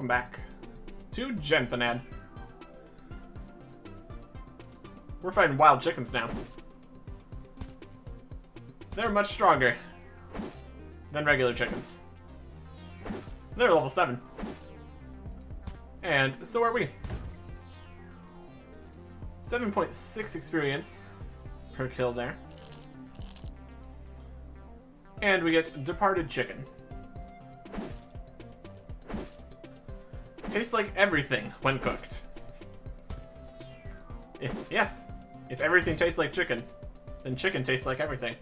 welcome back to Genfanad. We're fighting wild chickens now. They're much stronger than regular chickens. They're level 7. And so are we. 7.6 experience per kill there. And we get Departed Chicken. Tastes like everything when cooked. Yes, if everything tastes like chicken, then chicken tastes like everything.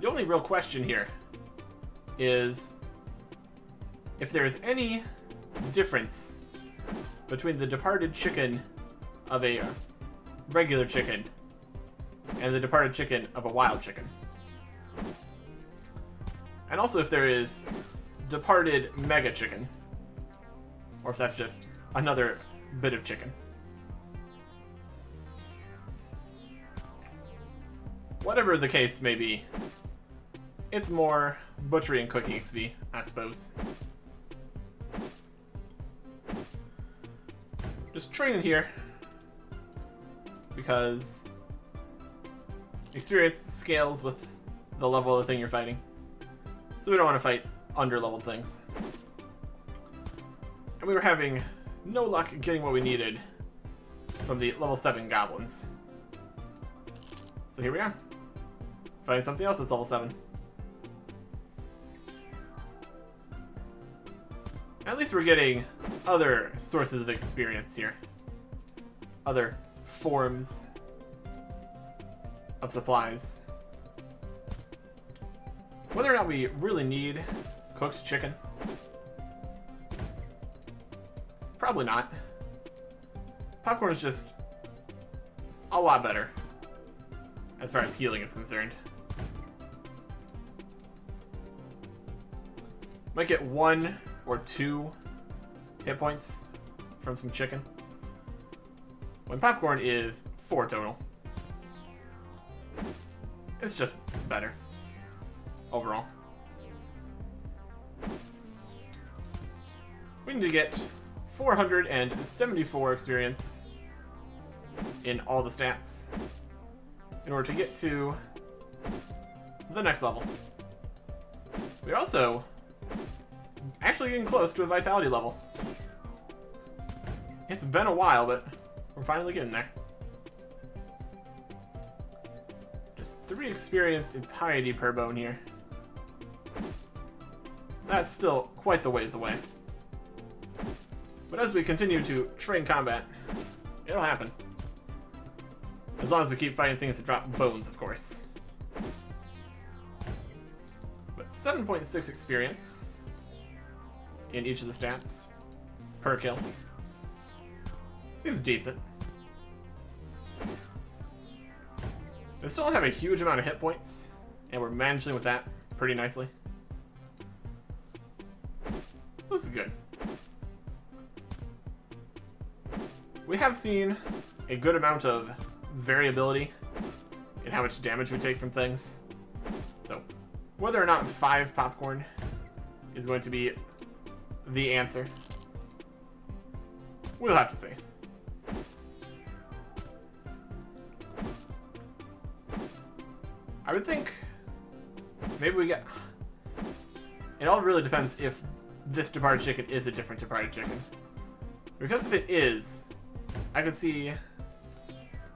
The only real question here is if there is any difference between the departed chicken of a regular chicken and the departed chicken of a wild chicken. And also if there is departed mega chicken, or if that's just another bit of chicken. Whatever the case may be, it's more butchery and cooking XP, I suppose. Just training here, because experience scales with the level of the thing you're fighting. So we don't want to fight under-leveled things. And we were having no luck getting what we needed from the level 7 goblins. So here we are. Fighting something else that's level 7. At least we're getting other sources of experience here. Other forms of supplies. Whether or not we really need cooked chicken, probably not. Popcorn is just a lot better as far as healing is concerned. Might get 1 or 2 hit points from some chicken, when popcorn is 4 total. It's just better overall. We need to get 474 experience in all the stats in order to get to the next level. We're also actually getting close to a vitality level. It's been a while, but we're finally getting there. Just 3 experience in piety per bone here. That's still quite the ways away. But as we continue to train combat, it'll happen. As long as we keep fighting things that drop bones, of course. But 7.6 experience in each of the stats per kill. Seems decent. They still don't have a huge amount of hit points, and we're managing with that pretty nicely. So this is good. We have seen a good amount of variability in how much damage we take from things. So whether or not 5 popcorn is going to be the answer, we'll have to see. I would think maybe we get... It all really depends if this departed chicken is a different departed chicken. Because if it is, I could see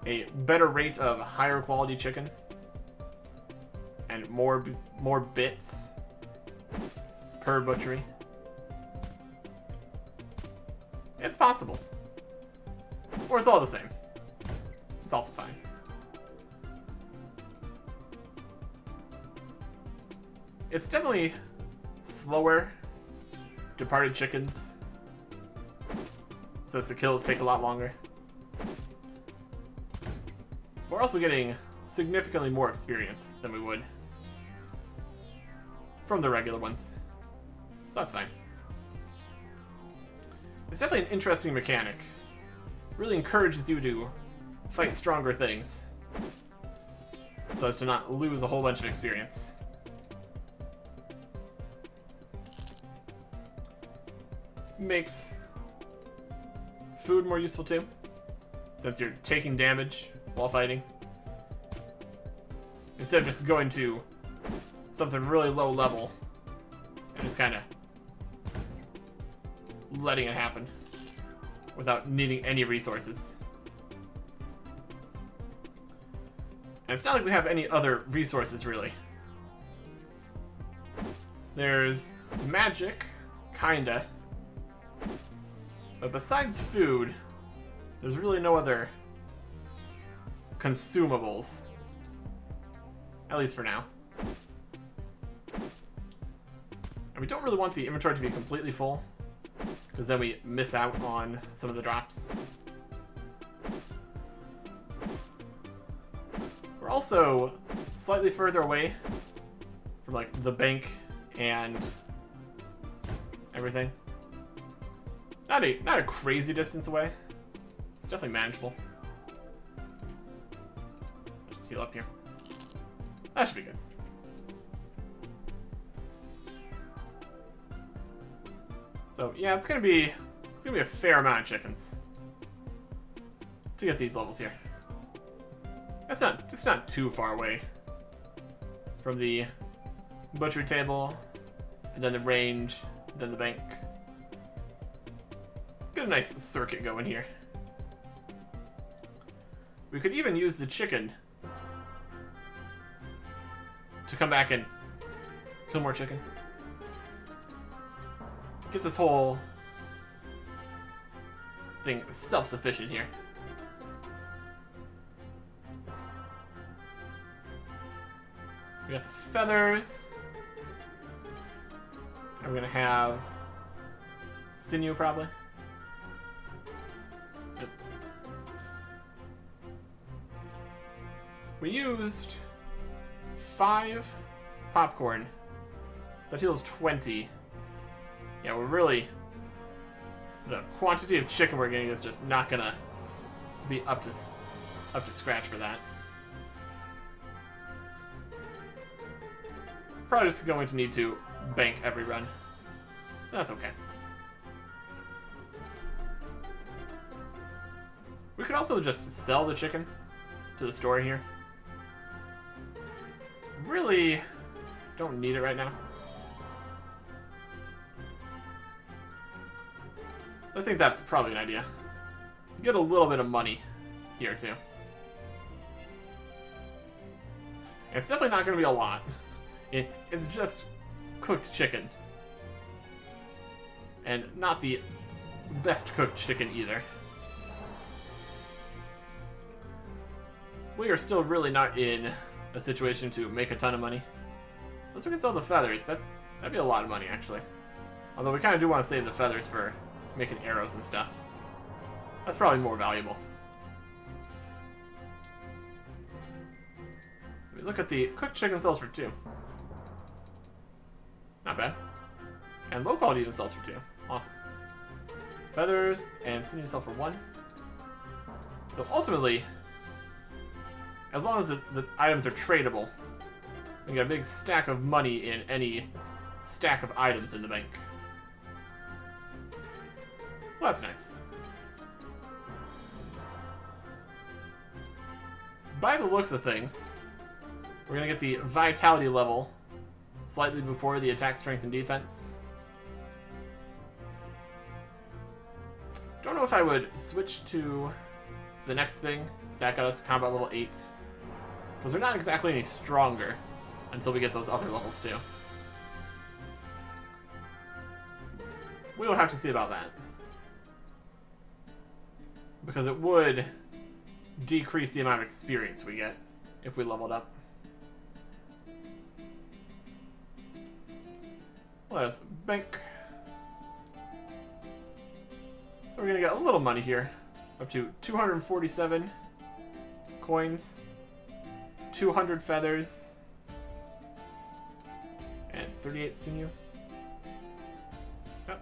a better rate of higher quality chicken and more bits per butchery. It's possible. Or it's all the same. It's also fine. It's definitely slower departed chickens, since the kills take a lot longer. We're also getting significantly more experience than we would from the regular ones, so that's fine. It's definitely an interesting mechanic. Really encourages you to fight stronger things, so as to not lose a whole bunch of experience. makes food more useful too, since you're taking damage while fighting. Instead of just going to something really low level and just kind of letting it happen without needing any resources. And it's not like we have any other resources, really. There's magic, kinda. But besides food, there's really no other consumables. At least for now. And we don't really want the inventory to be completely full, because then we miss out on some of the drops. We're also slightly further away from like the bank and everything. Not a crazy distance away. It's definitely manageable. Let's just heal up here. That should be good. So yeah, it's gonna be a fair amount of chickens to get these levels here. It's not too far away from the butchery table, and then the range, then the bank. Get a nice circuit going here. We could even use the chicken to come back and kill more chicken. Get this whole thing self-sufficient here. We got the feathers. And we're gonna have sinew probably. Yep. We used 5 popcorn. So that heals 20. Yeah, we're really... The quantity of chicken we're getting is just not gonna be up to scratch for that. Probably just going to need to bank every run. That's okay. We could also just sell the chicken to the store here. Really don't need it right now. So I think that's probably an idea. Get a little bit of money here too. It's definitely not going to be a lot. It's just cooked chicken. And not the best cooked chicken either. We are still really not in a situation to make a ton of money. Unless we can sell the feathers. That'd be a lot of money, actually. Although we kind of do want to save the feathers for making arrows and stuff. That's probably more valuable. We look at the cooked chicken sells for 2. Not bad. And low quality even sells for 2. Awesome. Feathers and sinew sell for 1. So ultimately, as long as the items are tradable, we get a big stack of money in any stack of items in the bank. So that's nice. By the looks of things, we're going to get the vitality level slightly before the attack, strength, and defense. Don't know if I would switch to the next thing if that got us to combat level 8. Because we're not exactly any stronger until we get those other levels too. We will have to see about that. Because it would decrease the amount of experience we get if we leveled up. Let us bank. So we're going to get a little money here. Up to 247 coins. 200 feathers. And 38 sinew. Oh.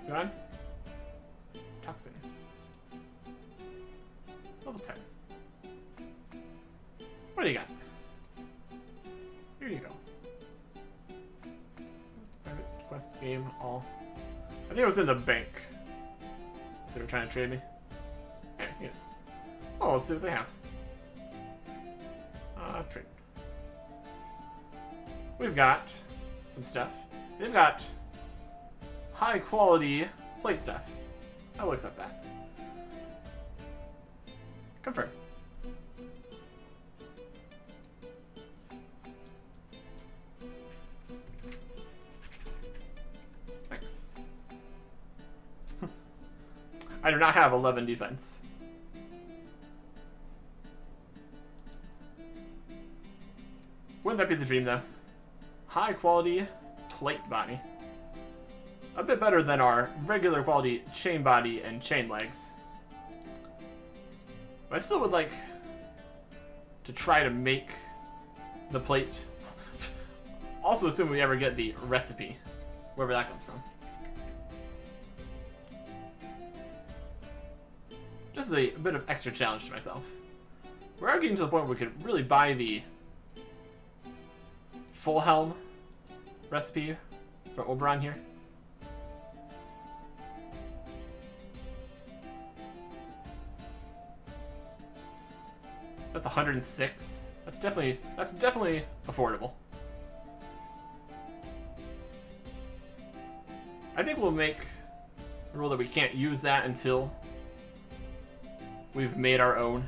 Is it on? Toxin. Level 10. What do you got? Here you go. Quest game all. I think it was in the bank. They were trying to trade me. Yeah, yes. Oh, let's see what they have. Trade. We've got some stuff. They've got high quality plate stuff. I will accept that. Confirm. Thanks. I do not have 11 defense. Wouldn't that be the dream, though? High quality plate body. A bit better than our regular quality chain body and chain legs. But I still would like to try to make the plate. Also assume we ever get the recipe, wherever that comes from. Just a bit of extra challenge to myself. We're getting to the point where we could really buy the full helm recipe for Oberon here. That's 106. That's definitely affordable. I think we'll make the rule that we can't use that until we've made our own,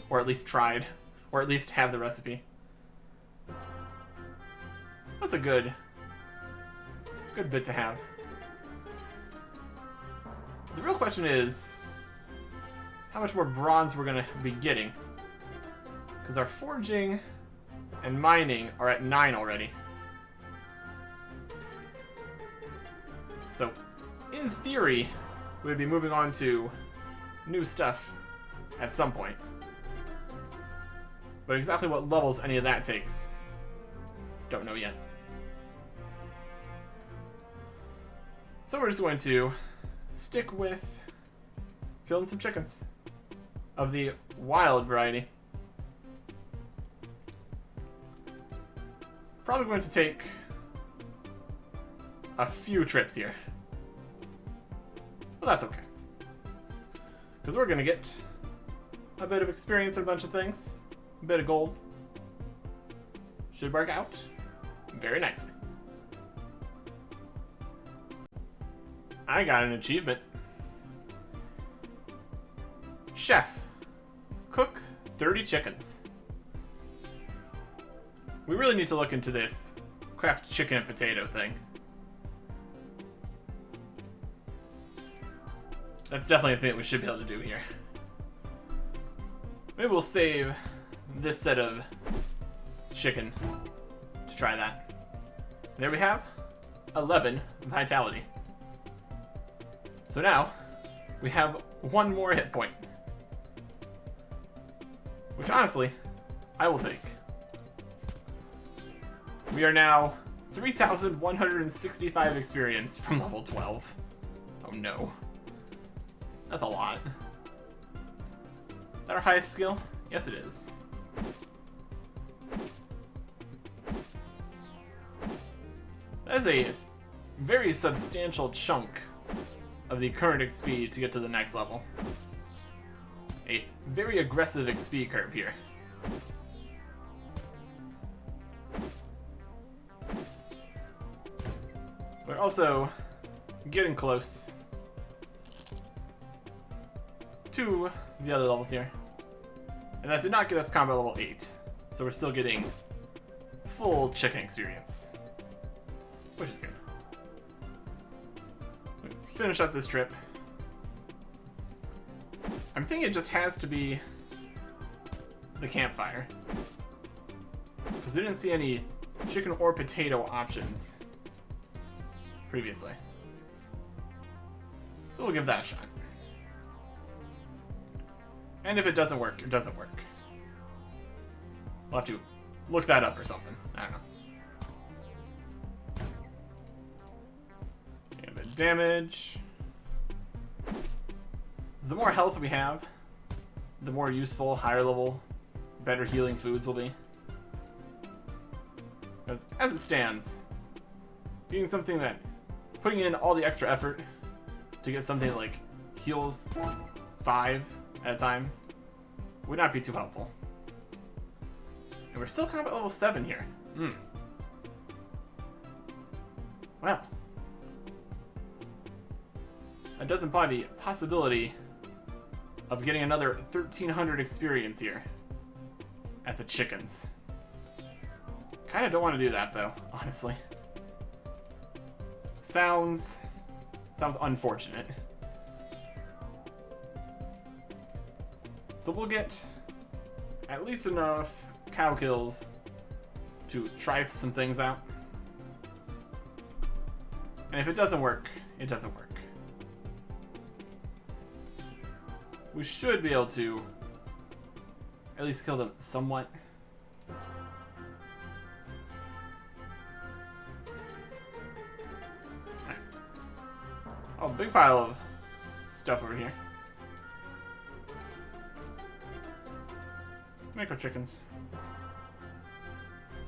or at least tried, or at least have the recipe. That's a good bit to have. The real question is how much more bronze we're gonna be getting. Because our forging and mining are at 9 already. So, in theory, we'd be moving on to new stuff at some point. But exactly what levels any of that takes, don't know yet. So we're just going to stick with filling some chickens of the wild variety. Probably going to take a few trips here. But that's okay. Because we're going to get a bit of experience in a bunch of things. A bit of gold. Should work out very nicely. I got an achievement. Chef. Cook 30 chickens. We really need to look into this craft chicken and potato thing. That's definitely a thing that we should be able to do here. Maybe we'll save this set of chicken to try that. There we have 11 vitality. So now we have one more hit point, which honestly I will take. We are now 3,165 experience from level 12. Oh no. That's a lot. Is that our highest skill? Yes, it is. That is a very substantial chunk of the current XP to get to the next level. A very aggressive XP curve here. We're also getting close to the other levels here. And that did not get us combat level 8. So we're still getting full chicken experience, which is good. Finish up this trip. I'm thinking it just has to be the campfire, because we didn't see any chicken or potato options previously. So we'll give that a shot. And if it doesn't work, it doesn't work. We'll have to look that up or something. I don't know. And the damage. The more health we have, the more useful, higher level, better healing foods will be. Because as it stands, Getting something that... Putting in all the extra effort to get something that, like, heals 5 at a time would not be too helpful. And we're still combat level 7 here. Well. That does imply the possibility of getting another 1,300 experience here at the chickens. Kinda don't want to do that, though, honestly. Sounds unfortunate. So we'll get at least enough cow kills to try some things out. And if it doesn't work, it doesn't work. We should be able to at least kill them somewhat. Right. Oh, big pile of stuff over here. Micro chickens.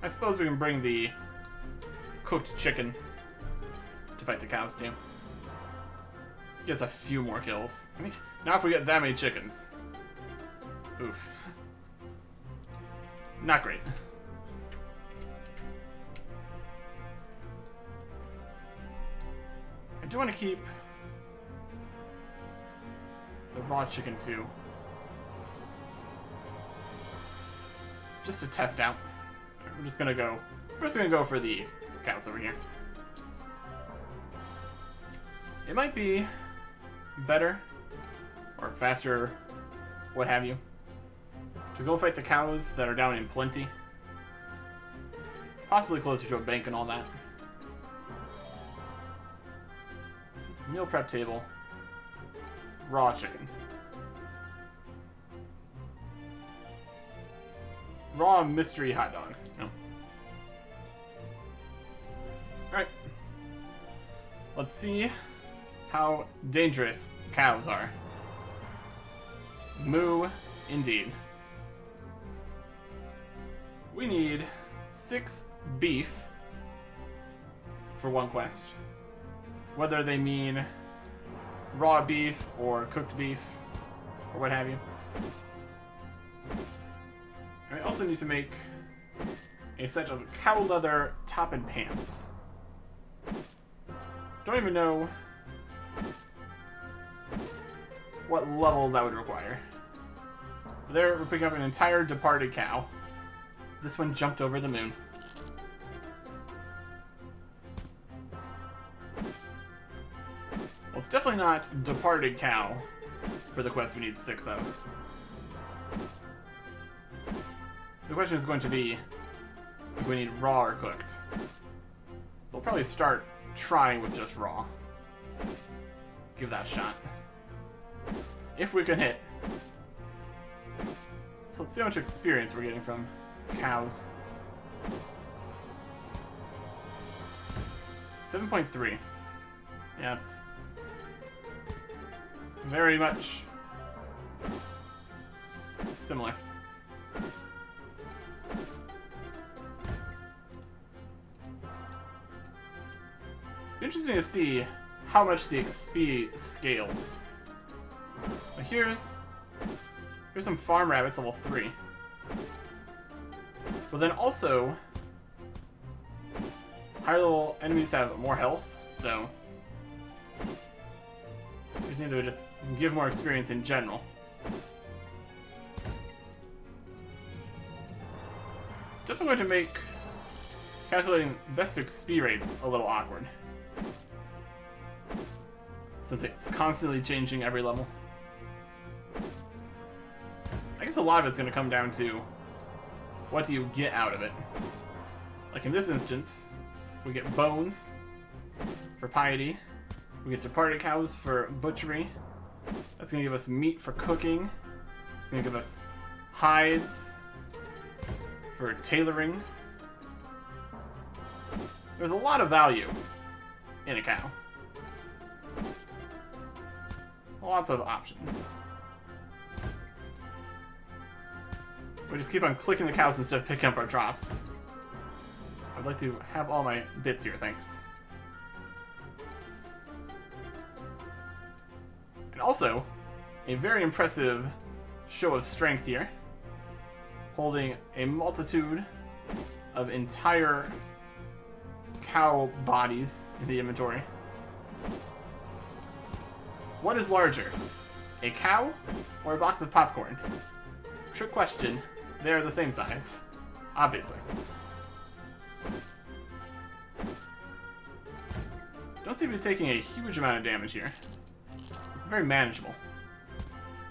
I suppose we can bring the cooked chicken to fight the cows too. Gets a few more kills. I mean, now if we get that many chickens. Oof. Not great. I do want to keep the raw chicken too. Just to test out. We're just gonna go for the cows over here. It might be better or faster, what have you, to go fight the cows that are down in plenty. Possibly closer to a bank and all that. So it's a meal prep table. Raw chicken. Raw mystery hot dog. No. Alright. Let's see how dangerous cows are. Moo, indeed. We need 6 beef for one quest. Whether they mean raw beef or cooked beef or what have you. And we also need to make a set of cow leather top and pants. Don't even know what level that would require. There, we're picking up an entire departed cow. This one jumped over the moon. Well, it's definitely not departed cow for the quest we need 6 of. The question is going to be if we need raw or cooked. We'll probably start trying with just raw. Give that a shot. If we can hit. So let's see how much experience we're getting from cows. 7.3. Yeah, it's very much similar. Interesting to see how much the XP scales. Now here's some farm rabbits level 3. But then also, higher level enemies have more health, so we need to just give more experience in general. Definitely going to make calculating best XP rates a little awkward, since it's constantly changing every level. I guess a lot of it's going to come down to what do you get out of it. Like in this instance, we get bones for piety. We get departed cows for butchery. That's going to give us meat for cooking. It's going to give us hides for tailoring. There's a lot of value in a cow. Lots of options. We just keep on clicking the cows instead of picking up our drops. I'd like to have all my bits here, thanks. And also, a very impressive show of strength here, holding a multitude of entire cow bodies in the inventory. What is larger, a cow or a box of popcorn? Trick question. They are the same size, obviously. Don't seem to be taking a huge amount of damage here. It's very manageable,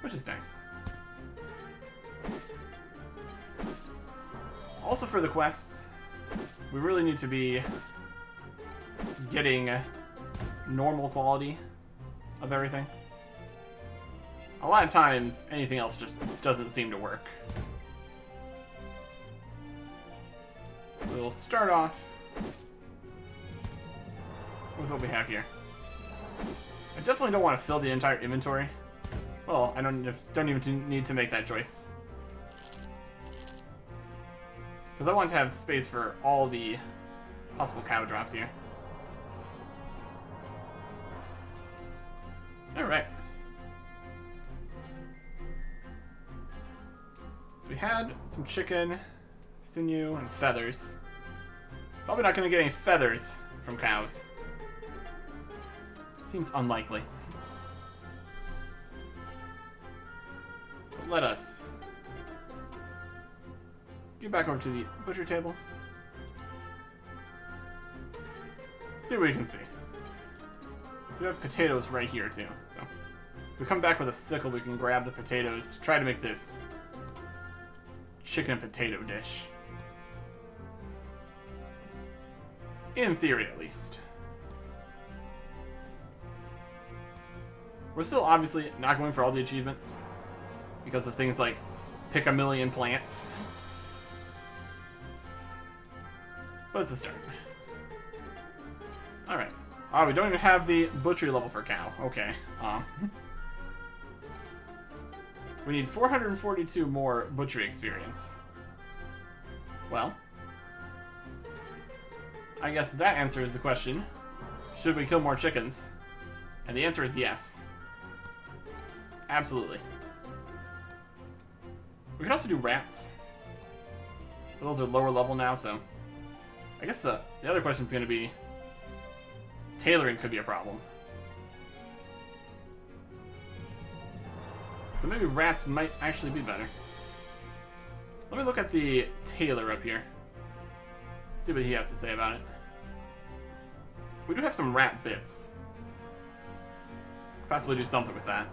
which is nice. Also for the quests, we really need to be getting normal quality of everything. A lot of times, anything else just doesn't seem to work. We'll start off with what we have here. I definitely don't want to fill the entire inventory. Well, I don't even need to make that choice. Because I want to have space for all the possible cow drops here. Alright. So we had some chicken, sinew, and feathers. Probably not going to get any feathers from cows. Seems unlikely. But let us get back over to the butcher table. See what we can see. We have potatoes right here too. So if we come back with a sickle, we can grab the potatoes to try to make this chicken and potato dish. In theory, at least. We're still obviously not going for all the achievements because of things like pick a million plants. But it's a start. Alright. Oh, we don't even have the butchery level for cow. Okay. We need 442 more butchery experience. Well, I guess that answers the question. Should we kill more chickens? And the answer is yes. Absolutely. We can also do rats. But those are lower level now, so I guess the other question is going to be tailoring could be a problem. So maybe rats might actually be better. Let me look at the tailor up here. See what he has to say about it. We do have some rat bits. Possibly do something with that.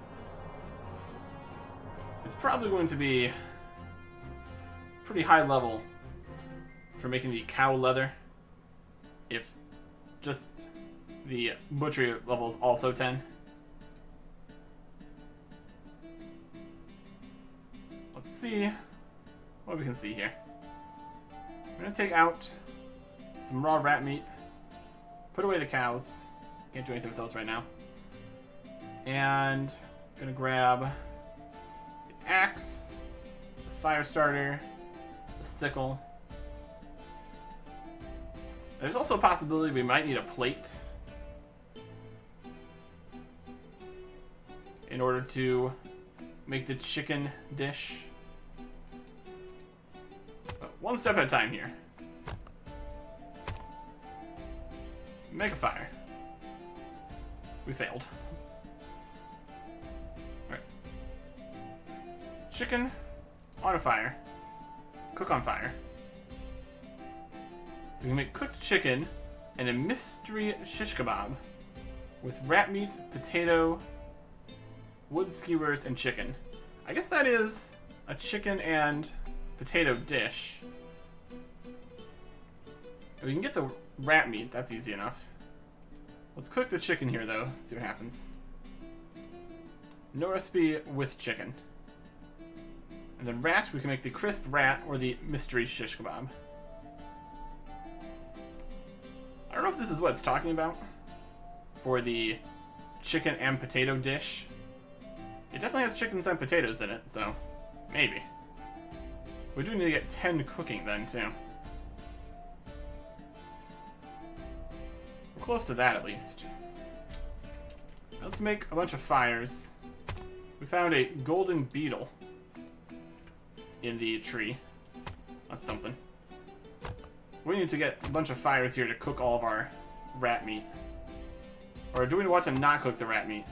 It's probably going to be pretty high level for making the cow leather. If just the butchery level is also 10. Let's see what we can see here. I'm going to take out some raw rat meat. Put away the cows. Can't do anything with those right now. And I'm going to grab the axe, the fire starter, the sickle. There's also a possibility we might need a plate in order to make the chicken dish. But one step at a time here. Make a fire. We failed. Alright. Chicken on a fire. Cook on fire. We can make cooked chicken and a mystery shish kebab with rat meat, potato, wood skewers, and chicken. I guess that is a chicken and potato dish. We can get the rat meat, that's easy enough. Let's cook the chicken here though, see what happens. No recipe with chicken. And then rat, we can make the crisp rat or the mystery shish kebab. I don't know if this is what it's talking about for the chicken and potato dish. It definitely has chickens and potatoes in it, so maybe. We do need to get 10 cooking then, too. We're close to that, at least. Let's make a bunch of fires. We found a golden beetle in the tree. That's something. We need to get a bunch of fires here to cook all of our rat meat. Or do we want to not cook the rat meat?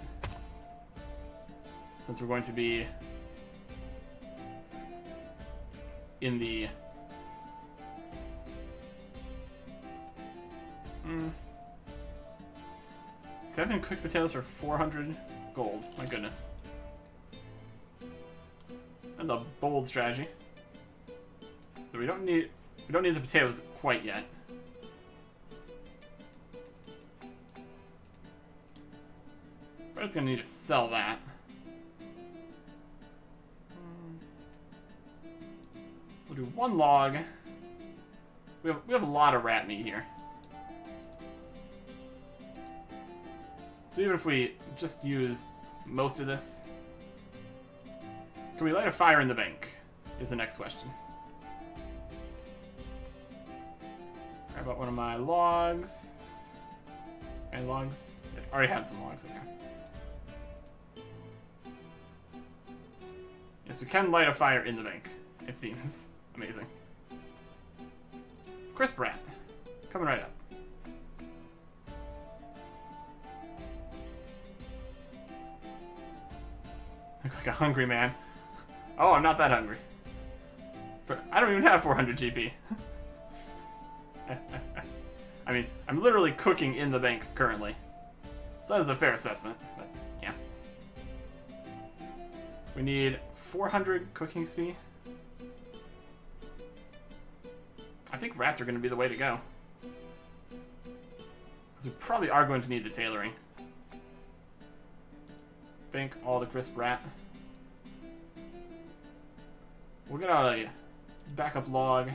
Since we're going to be in the... 7 cooked potatoes for 400 gold. My goodness. That's a bold strategy. So we don't need the potatoes quite yet. We're just gonna need to sell that. We'll do 1 log. We have a lot of rat meat here. So even if we just use most of this, can we light a fire in the bank? Is the next question. Grab out one of my logs. And logs. It already had some logs, okay. Yes, we can light a fire in the bank. It seems amazing. Crisp rat. Coming right up. Look like a hungry man. Oh, I'm not that hungry. I don't even have 400 GP. I mean, I'm literally cooking in the bank currently. So that is a fair assessment, but yeah. We need 400 cooking speed. I think rats are going to be the way to go. Because we probably are going to need the tailoring. Bank all the crisp rat. We'll get out a backup log.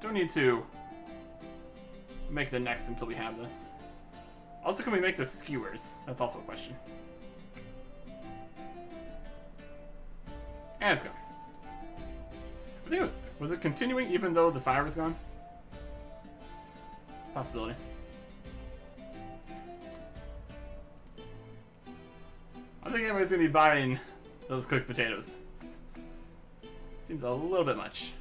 Don't need to make the next until we have this. Also, can we make the skewers? That's also a question. And it's gone. I think was it continuing even though the fire was gone? It's a possibility. I don't think anybody's gonna be buying those cooked potatoes. Seems a little bit much.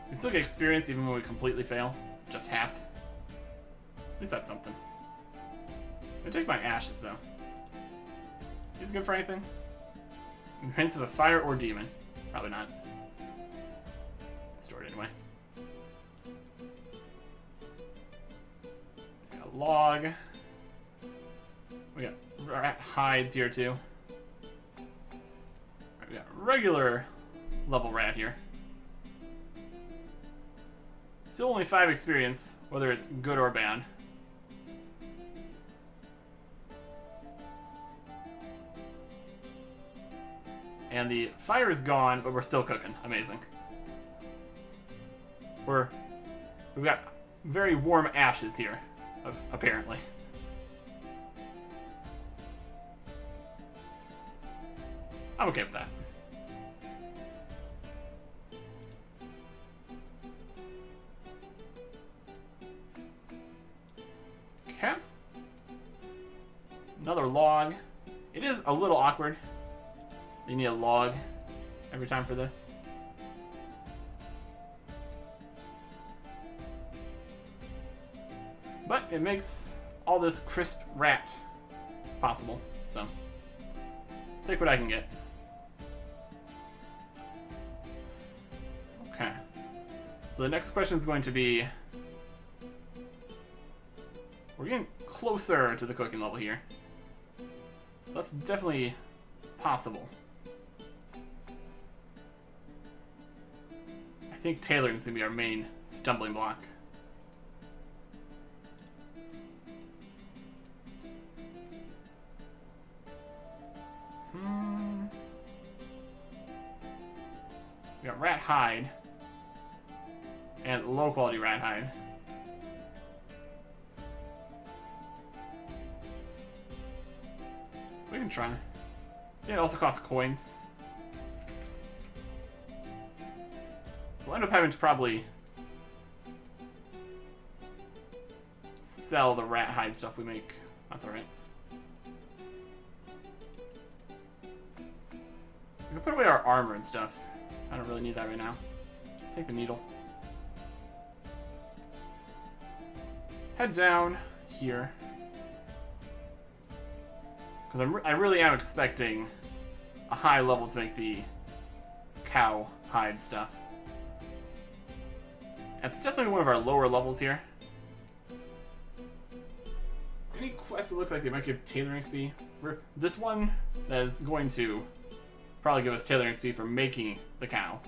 We still get experience even when we completely fail. Just half. At least that's something. I'm gonna take my ashes though. These good for anything? Hints of a fire or demon. Probably not. Store it anyway. We got a log. We got rat hides here too. Right, we got regular level rat here. Still only 5 experience, whether it's good or bad. And the fire is gone, but we're still cooking. Amazing. We've got very warm ashes here, apparently. I'm okay with that. Okay. Another log. It is a little awkward. You need a log every time for this. But it makes all this crisp rat possible, so take what I can get. Okay. So the next question is going to be... We're getting closer to the cooking level here. That's definitely possible. I think tailoring is going to be our main stumbling block. We got rat hide and low quality rat hide. We can try. Yeah, it also costs coins. end up having to probably sell the rat hide stuff we make. That's alright. We can put away our armor and stuff. I don't really need that right now. Take the needle. Head down here. Because I really am expecting a high level to make the cow hide stuff. It's definitely one of our lower levels here. Any quests that look like they might give tailoring XP? This one that is going to probably give us tailoring XP for making the cow.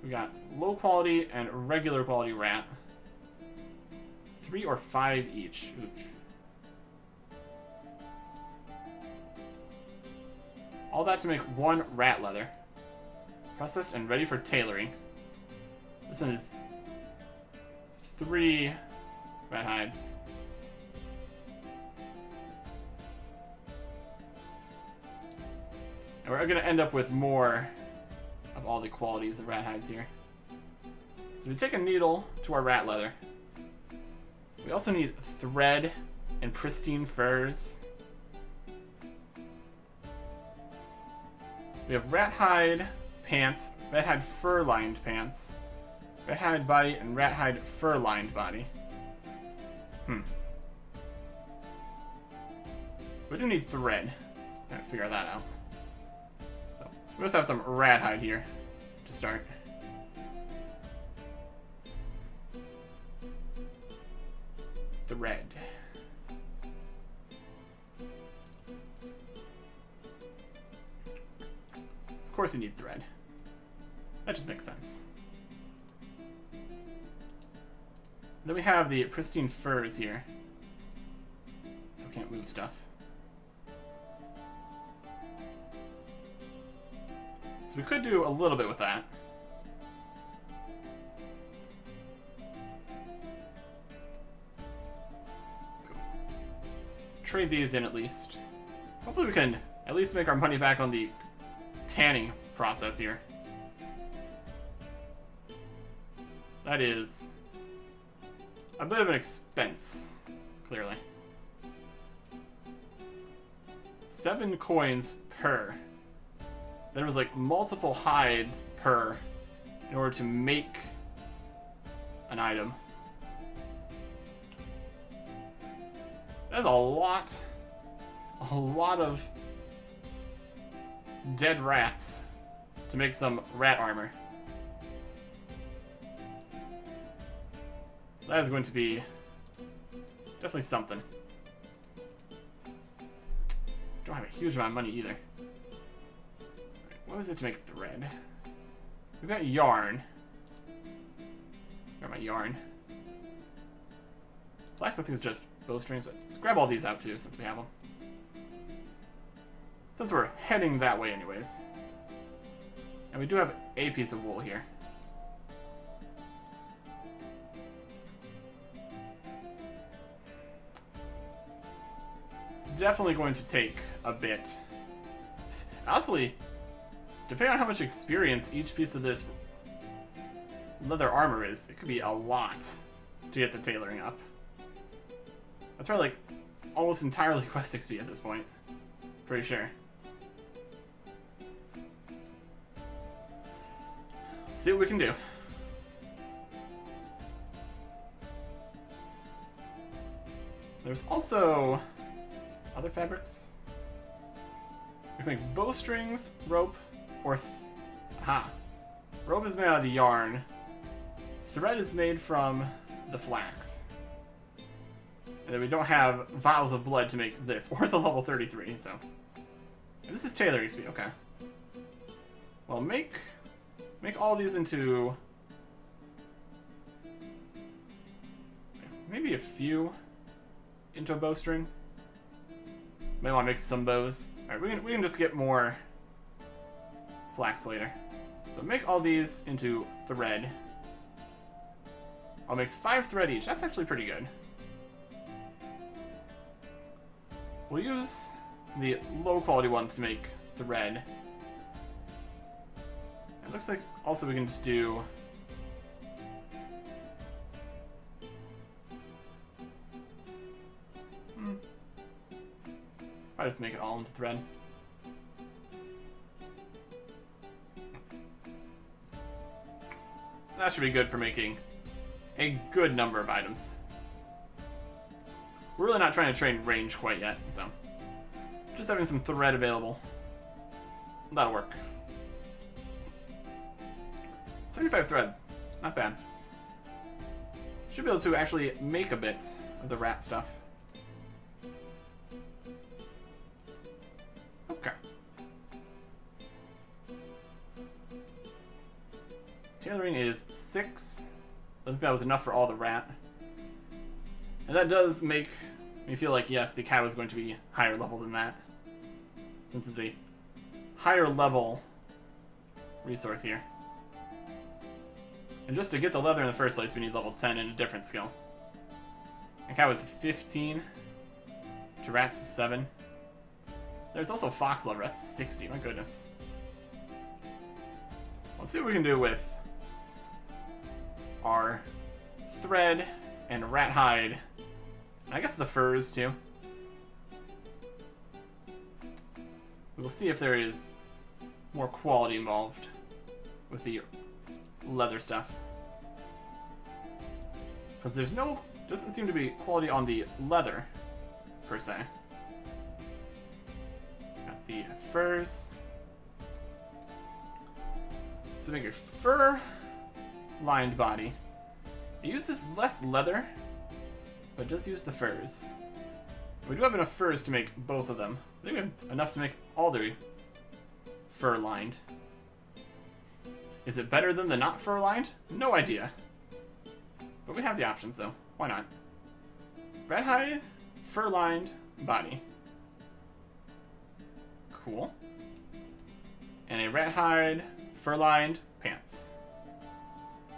We got low quality and regular quality rat. 3 or 5 each. Ooch. All that to make 1 rat leather. Processed and ready for tailoring. This one is 3 rat hides. And we're gonna end up with more of all the qualities of rat hides here. So we take a needle to our rat leather. We also need thread and pristine furs. We have rat hide pants, rat hide fur lined pants, rat hide body, and rat hide fur lined body. We do need thread. Gotta figure that out. So, we must have some rat hide here to start. Thread. Of course you need thread. That just makes sense. Then we have the pristine furs here. So we can't move stuff. So we could do a little bit with that. Trade these in at least. Hopefully we can at least make our money back on the tanning process here. That is a bit of an expense, clearly. 7 coins per. Then it was like multiple hides per in order to make an item. That's a lot of dead rats to make some rat armor. That is going to be definitely something. Don't have a huge amount of money either. What was it to make thread? We've got yarn. Got my yarn. Flax, I think, is just bowstrings, but let's grab all these out too since we have them. Since we're heading that way anyways. And we do have a piece of wool here. It's definitely going to take a bit. Honestly, depending on how much experience each piece of this leather armor is, it could be a lot to get the tailoring up. That's probably like almost entirely quest XP at this point. Pretty sure. Let's see what we can do. There's also other fabrics. We can make bowstrings, rope, or rope is made out of the yarn. Thread is made from the flax. And then we don't have vials of blood to make this, or the level 33, so. And this is tailoring XP, okay. Well, make all these into maybe a few into a bowstring. May want to make some bows. Alright, we can just get more flax later. So make all these into thread. I'll make 5 thread each. That's actually pretty good. We'll use the low quality ones to make thread. It looks like also we can just do... Probably just make it all into thread. That should be good for making a good number of items. We're really not trying to train range quite yet, so just having some thread available. That'll work. 75 thread. Not bad. Should be able to actually make a bit of the rat stuff. Okay. Tailoring is 6. So I think that was enough for all the rat. And that does make me feel like, yes, the cow is going to be higher level than that. Since it's a higher level resource here. And just to get the leather in the first place, we need level 10 in a different skill. And cow is 15. Giraffe's 7. There's also fox leather. That's 60. My goodness. Let's see what we can do with our thread and rat hide. And I guess the furs, too. We will see if there is more quality involved with the leather stuff. Because there's no... doesn't seem to be quality on the leather, per se. Got the furs. So make a fur-lined body. It uses less leather, but it does use the furs. We do have enough furs to make both of them. I think we have enough to make all the fur-lined. Is it better than the not fur-lined? No idea. But we have the options, so why not? Rat hide, fur-lined body. Cool. And a rat hide, fur-lined pants.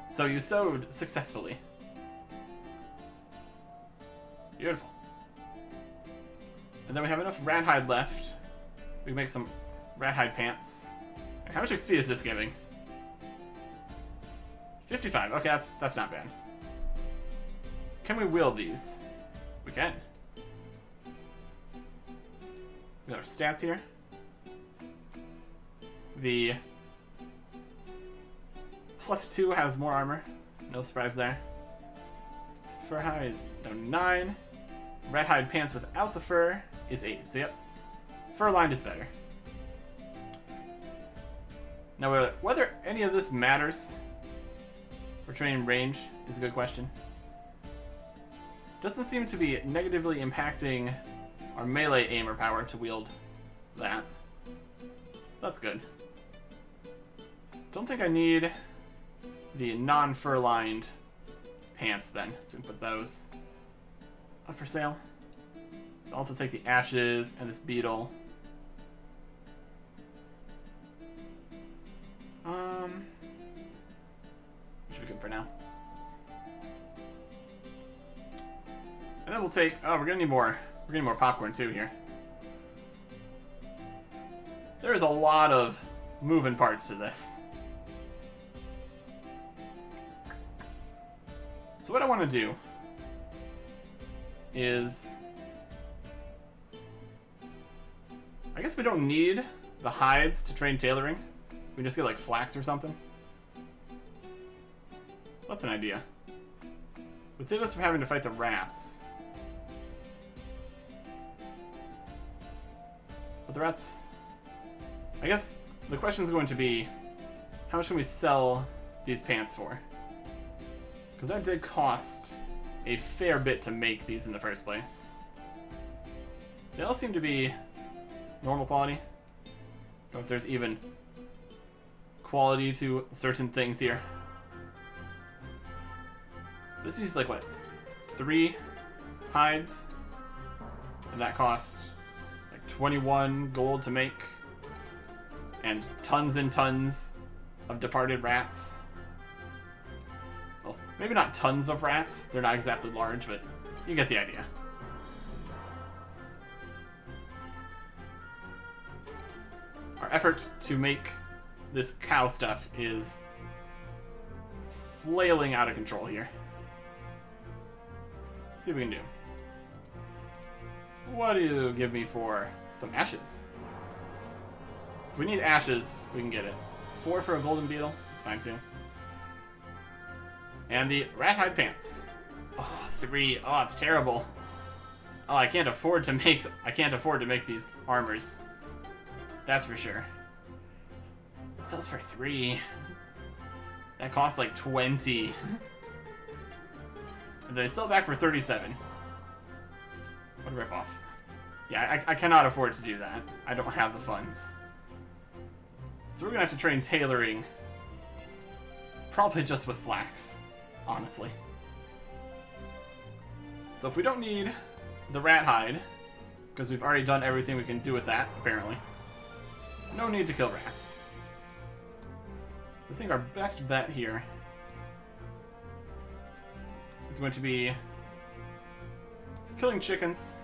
So you sewed successfully. Beautiful. And then we have enough rat hide left. We can make some rat hide pants. And how much XP is this giving? 55. Okay, that's not bad. Can we wield these? We can. We got our stats here. The +2 has more armor. No surprise there. Fur hide is down 9. Rat hide pants without the fur is 8. So yep, fur lined is better. Now whether any of this matters for training range is a good question. Doesn't seem to be negatively impacting our melee aimer power to wield that. So that's good. Don't think I need the non-fur lined pants then, so we can put those up for sale. I'll also take the ashes and this beetle. Should be good for now. And then we'll take. Oh, we're gonna need more. We're gonna need more popcorn too here. There is a lot of moving parts to this. So what I want to do is, I guess we don't need the hides to train tailoring. We just get like flax or something. That's an idea. Would save us from having to fight the rats. But the rats... I guess the question is going to be, how much can we sell these pants for? Because that did cost a fair bit to make these in the first place. They all seem to be normal quality. I don't know if there's even quality to certain things here. This used like what? 3 hides? And that cost like 21 gold to make. And tons of departed rats. Well, maybe not tons of rats. They're not exactly large, but you get the idea. Our effort to make this cow stuff is flailing out of control here. Let's see what we can do. What do you give me for some ashes? If we need ashes, we can get it. 4 for a golden beetle. That's fine too. And the rat hide pants. Oh, 3. Oh, it's terrible. Oh, I can't afford to make these armors. That's for sure. It sells for 3. That costs like 20. And they sell back for 37. What a ripoff. Yeah, I cannot afford to do that. I don't have the funds. So we're gonna have to train tailoring. Probably just with flax, honestly. So if we don't need the rat hide, because we've already done everything we can do with that, apparently, no need to kill rats. So I think our best bet here is going to be killing chickens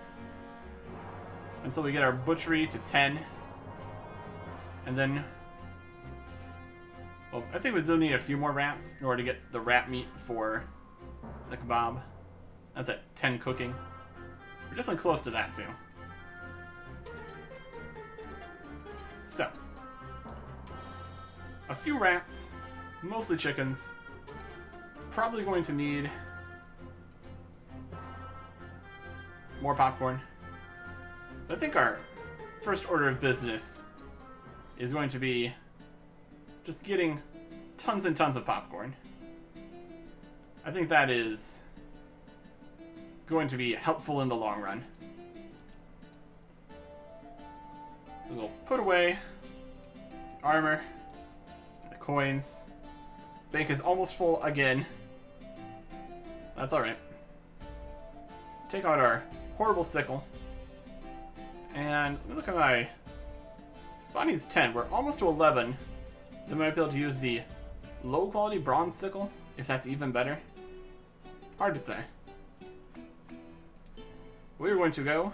until we get our butchery to 10. And then, well, I think we still need a few more rats in order to get the rat meat for the kebab. That's at 10 cooking. We're definitely close to that too. So, a few rats, mostly chickens. Probably going to need more popcorn. So I think our first order of business is going to be just getting tons and tons of popcorn. I think that is going to be helpful in the long run. So we'll put away armor, the coins. Bank is almost full again. That's alright. Take out our horrible sickle. And let me look at my... Bonnie's 10. We're almost to 11. Then we might be able to use the low quality bronze sickle, if that's even better. Hard to say. We're going to go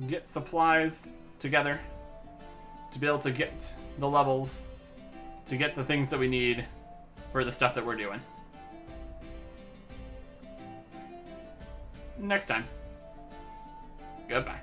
get supplies together to be able to get the levels, to get the things that we need for the stuff that we're doing. Next time. Goodbye.